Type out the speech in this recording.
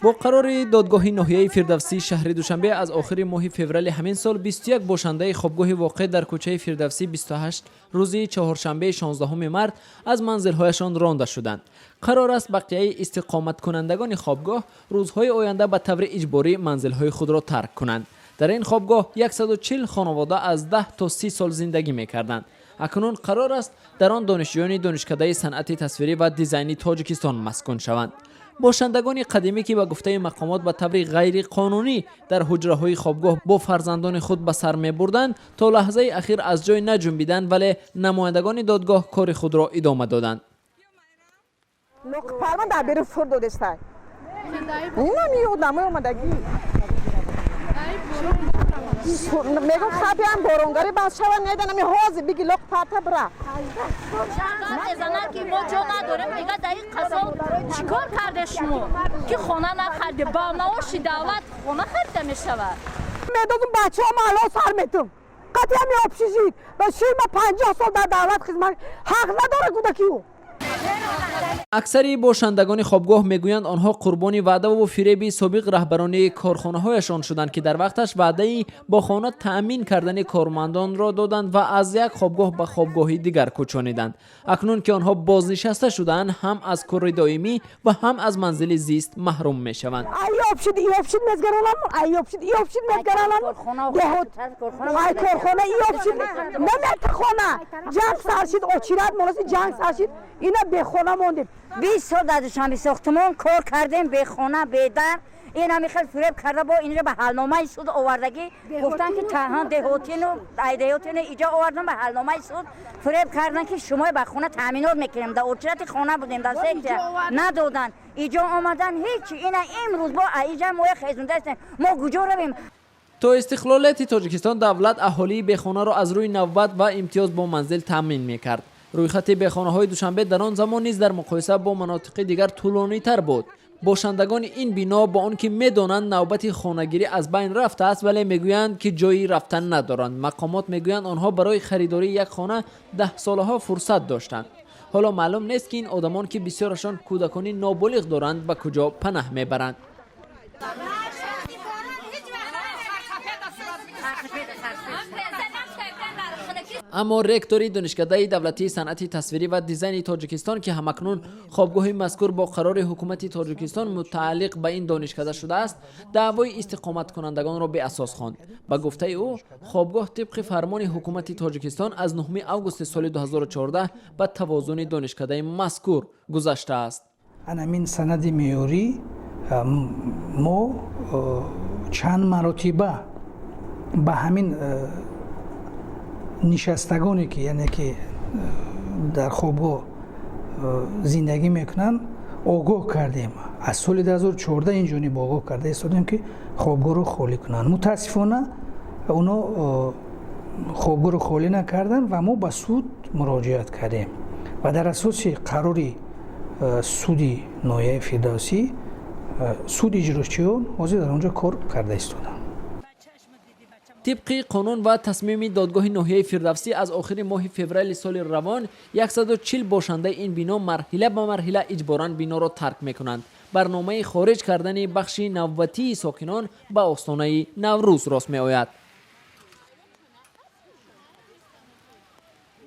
با قرار دادگاه ناحیه فردوسی شهر دوشنبه از آخر ماه فوریه همین سال 21 باشنده خوابگاه واقع در کوچه فردوسی 28 روزی چهارشنبه 16 مارس از منزل‌هایشان رانده شدند. قرار است بقیه استقامت کنندگان خوابگاه روزهای آینده به طور اجباری منزل‌های خود را ترک کنند. در این خوابگاه 140 خانواده از 10 تا 30 سال زندگی می‌کردند. اکنون قرار است در آن دانشجویان دانشکده صنعت تصویری و دیزاینی تاجیکستان مسکن شوند. باشندگان قدیمی که به گفته مقامات به طور غیر قانونی در حجره‌های خوابگاه با فرزندان خود به سر می‌بردند تا لحظه اخیر از جای نجنبیدند، ولی نمایندگان دادگاه کار خود را ادامه دادند. میگم خبی هم بارونگاری باز شوند نیدن می حاضر بگی لق پاتا برا بزنن که ما جا نداریم. میگه در این قضا چیکار کرده شما که خانه نخرده؟ با معاش دولت خانه خریده میشود. میدادم بچه ها الان سر میتم قطعی همی آبشیزید و ما 50 سال در دولت خدمت حق نداره کودکی او. اکثری باشندگان خوابگاه میگویند آنها قربانی وعده و فریب سابق رهبران کارخانه‌هایشان شدند که در وقتش وعده با خانه تأمین کردن کارمندان را دادند و از یک خوابگاه به خوابگاهی دیگر کوچانیدند. اکنون که آنها بازنشسته شدند هم از کار دائمی و هم از منزل زیست محروم میشوند. ایوبشید مزگرانم ایوبشید مزگرانم دهوت ای کارخانه ایوبشید نمیت خانه جنگ سرشید اوچیرات مولسی جنگ سرشید اینا به خانه موندیم. 20 سال در دوشنبه ساختمان کار کردیم، به خانه به در. این همی خیلی فریب کرده با این را به حلنامه سود آوردگی گفتن که تنها دهاتین و ایدهاتین ایجا آوردن به حلنامه سود فریب کردن که شما به خانه تامینات میکنیم. در اوچرت خانه بودیم در سکتر ندادن. ایجا آمدن هیچ. اینا امروز با ایجا ما خیزونده هستیم. ما کجا رویم؟ تا استقلالیت تاجیکستان دولت اهالی بخانه را از روی نوبت و امتیاز با منزل تامین میکرد. رویخط بخانه‌های دوشنبه در آن زمان نیز در مقایسه با مناطق دیگر طولانی‌تر بود. باشندگان این بنا با آنکه می‌دانند نوبت خانه‌گیری از بین رفته است ولی میگویند که جایی رفتن ندارند. مقامات میگویند آنها برای خریداری یک خانه 10 سالها فرصت داشتند. حالا معلوم نیست که این آدمان که بسیارشان کودکان نابالغ دارند به کجا پناه میبرند. اما رکتوری دانشکده دولتی صنعت تصویری و دیزاین تاجیکستان که همکنون خوابگاه مذکور با قرار حکومت تاجیکستان متعلق به این دانشکده شده است، دعوای استقامت کنندگان را به اساس خواند. به گفته او، خوابگاه طبق فرمان حکومت تاجیکستان از 9 آگوست سال 2014 به توازن دانشکده مذکور گذشته است. همین سند معیاری ما چند مرتبه به همین نشستگانی که یعنی که در خوابگاه زندگی میکنن آگاه کردیم. از سال 2014 اینجوری آگاه کرده ایستادیم که خوابگاه رو خالی کنن. متاسفانه اونا خوابگاه رو خالی نکردن و ما به سود مراجعت کردیم و در اساس قراری سودی ناحیه فردوسی سود اجراشیان حاضر در اونجا کار کرده ایستادن. طبق قانون و تصمیم دادگاه ناحیه فردوسی از آخر ماه فوریه سال روان 140 باشنده این بنا مرحله به مرحله اجباراً بنا را ترک میکنند. برنامه خارج کردن بخش نوبتی ساکنان به آستانه نوروز راست می آید.